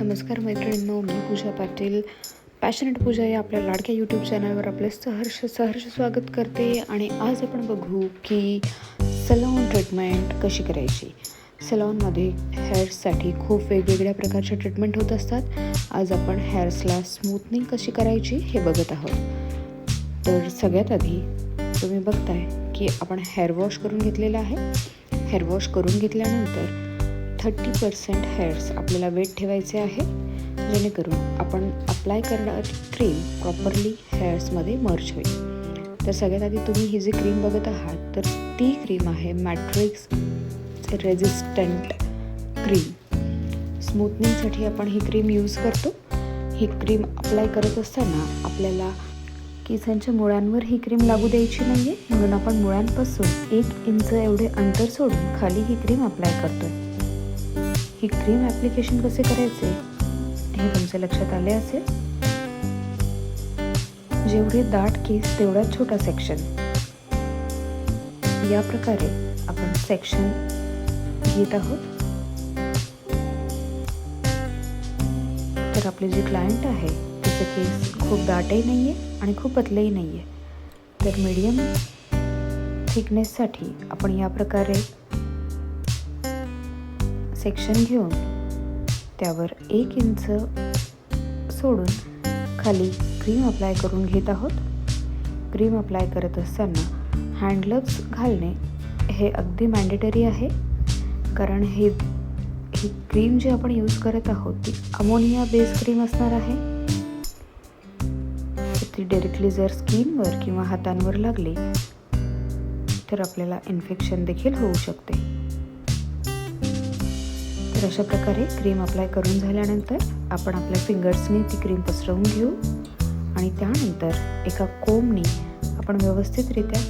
नमस्कार मैत्रिणींनो, मी पूजा पाटील. पॅशनेट पूजा या आपल्या लाडक्या यूट्यूब चॅनलवर आपले सहर्ष स्वागत करते. आणि आज आपण बघू की सलॉन ट्रीटमेंट कशी करायची. सलॉनमध्ये हेअर्ससाठी खूप वेगवेगळ्या प्रकारचे ट्रीटमेंट होत असतात. आज आपण हेअर्सला स्मूथनिंग कशी करायची हे बघत आहोत. तर सगळ्यात आधी तुम्ही बघताय की आपण हेअर वॉश करून घेतलेला आहे. हेअर वॉश करून घेतल्यानंतर 30% हेअर्स आपल्याला वेट ठेवायचे आहे, जेणेकरून आपण अप्लाय करणारी क्रीम प्रॉपरली हेअर्समध्ये मर्ज होईल. तर सगळ्यात आधी तुम्ही ही जी क्रीम बघत आहात तर ती क्रीम आहे मॅट्रिक्स रेझिस्टंट क्रीम. स्मूथनिंगसाठी आपण ही क्रीम यूज करतो. ही क्रीम अप्लाय करत असताना आपल्याला केसांच्या मुळांवर ही क्रीम लागू द्यायची नाही आहे, म्हणून आपण मुळांपासून 1 इंच एवढे अंतर सोडून खाली ही क्रीम अप्लाय करतोय. ही क्रीम ॲप्लिकेशन कसे करायचे हे तुमच्या लक्षात आले असेल. जेवढे दाट केस तेवढा छोटा सेक्शन, या प्रकारे आपण सेक्शन घेत आहोत. तर आपले जे क्लायंट आहे त्याचे केस खूप दाटही नाही आहे आणि खूप पतलेही नाही आहे. तर मीडियम थिकनेससाठी आपण या प्रकारे सेक्शन घेऊन त्यावर 1 इंच सोडून खाली क्रीम अप्लाय करून घेत आहोत. क्रीम अप्लाय करत असताना हँड ग्लव्स घालणे हे अगदी मॅन्डेटरी आहे, कारण ही क्रीम जी आपण यूज करत आहोत ती अमोनिया बेस क्रीम असणार आहे. ती डायरेक्टली जर स्किनवर किंवा हातांवर लागली तर आपल्याला इन्फेक्शन देखील होऊ शकते. तर अशा प्रकारे क्रीम अप्लाय करून झाल्यानंतर आपण आपल्या फिंगर्सनी ती क्रीम पसरवून घेऊ आणि त्यानंतर एका कोंबनी आपण व्यवस्थितरित्या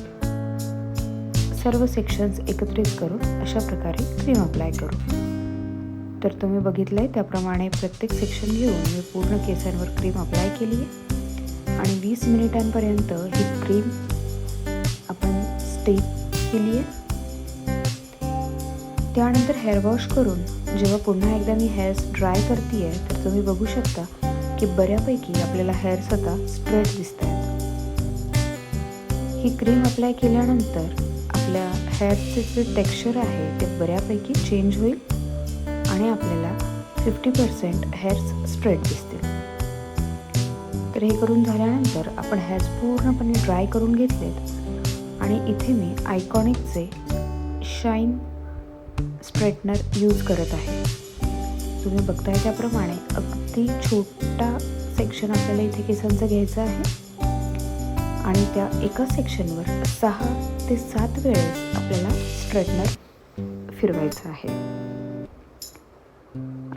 सर्व सेक्शन्स एकत्रित करून अशा प्रकारे क्रीम अप्लाय करू. तर तुम्ही बघितलं आहे त्याप्रमाणे प्रत्येक सेक्शन घेऊन मी पूर्ण केसांवर क्रीम अप्लाय केली आहे आणि 20 मिनिटांपर्यंत ही क्रीम आपण स्टे केली आहे. त्यानंतर हेअर वॉश करून जेव्हा पुन्हा एकदा मी हेअर्स ड्राय करते आहे तर तुम्ही बघू शकता की बऱ्यापैकी आपल्याला हेअर्स आता स्ट्रेट दिसत आहेत. ही क्रीम अप्लाय केल्यानंतर आपल्या हेअरचे जे टेक्स्चर आहे ते बऱ्यापैकी चेंज होईल आणि आपल्याला 50% हेअर्स स्ट्रेट दिसतील. तर हे करून झाल्यानंतर आपण हेअर्स पूर्णपणे ड्राय करून घेतलेत आणि इथे मी आयकॉनिकचे शाईन स्ट्रेटनर यूज करत आहे. तुम्ही बघताय त्याप्रमाणे अगदी छोटा सेक्शन आपल्याला इथे केसांचा घ्यायचा आहे आणि त्या एका सेक्शनवर 6 ते 7 वेळेस आपल्याला स्ट्रेटनर फिरवायचं आहे.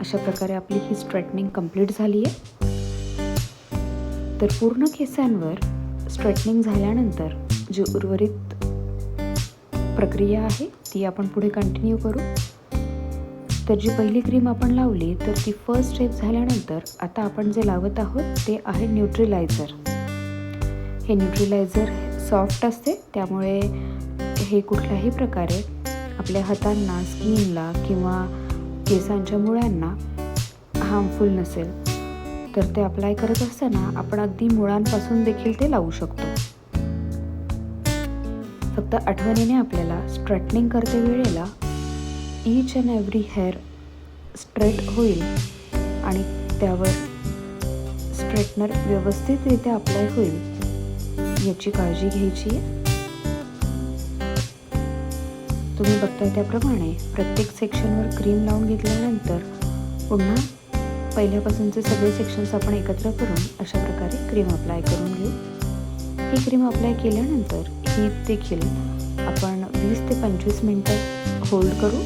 अशा प्रकारे आपली ही स्ट्रेटनिंग कंप्लीट झाली आहे. तर पूर्ण केसांवर स्ट्रेटनिंग झाल्यानंतर जी उर्वरित प्रक्रिया आहे ती आपण पुढे कंटिन्यू करू. तर जी पहिली क्रीम आपण लावली तर ती फर्स्ट स्टेप झाल्यानंतर आता आपण जे लावत आहोत ते आहे न्यूट्रिलायझर. हे न्यूट्रिलायझर सॉफ्ट असते, त्यामुळे हे कुठल्याही प्रकारे आपल्या हातांना, स्किनला किंवा केसांच्या मुळांना हार्मफुल नसेल. तर ते अप्लाय करत असताना आपण अगदी मुळांपासून देखील ते लावू शकतो. फक्त आठवणीने आपल्याला स्ट्रेटनिंग करते वेळेला each and every hair straight होईल आणि त्यावर स्ट्रेटनर व्यवस्थितरित्या अप्लाय होईल याची काळजी घ्यायची आहे. तुम्ही बघताय त्याप्रमाणे प्रत्येक सेक्शनवर क्रीम लावून घेतल्यानंतर पुन्हा पहिल्यापासूनचे सगळे सेक्शन्स आपण एकत्र करून अशा प्रकारे क्रीम अप्लाय करून घेऊ. ही क्रीम अप्लाय केल्यानंतर ही देखील आपण 20 ते 25 मिनटं होल्ड करू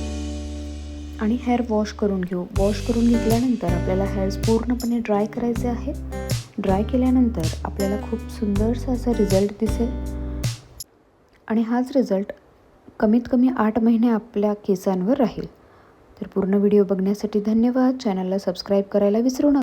आणि हेअर वॉश करून घेऊ. वॉश करून घेतल्यानंतर आपल्याला हेअर्स पूर्णपणे ड्राय करायचे आहे. ड्राय केल्यानंतर आपल्याला खूप सुंदरसा असा रिझल्ट दिसेल आणि हाच रिझल्ट कमीत कमी 8 महिने आपल्या केसांवर राहील. तर पूर्ण व्हिडिओ बघण्यासाठी धन्यवाद. चॅनलला सबस्क्राईब करायला विसरू नका.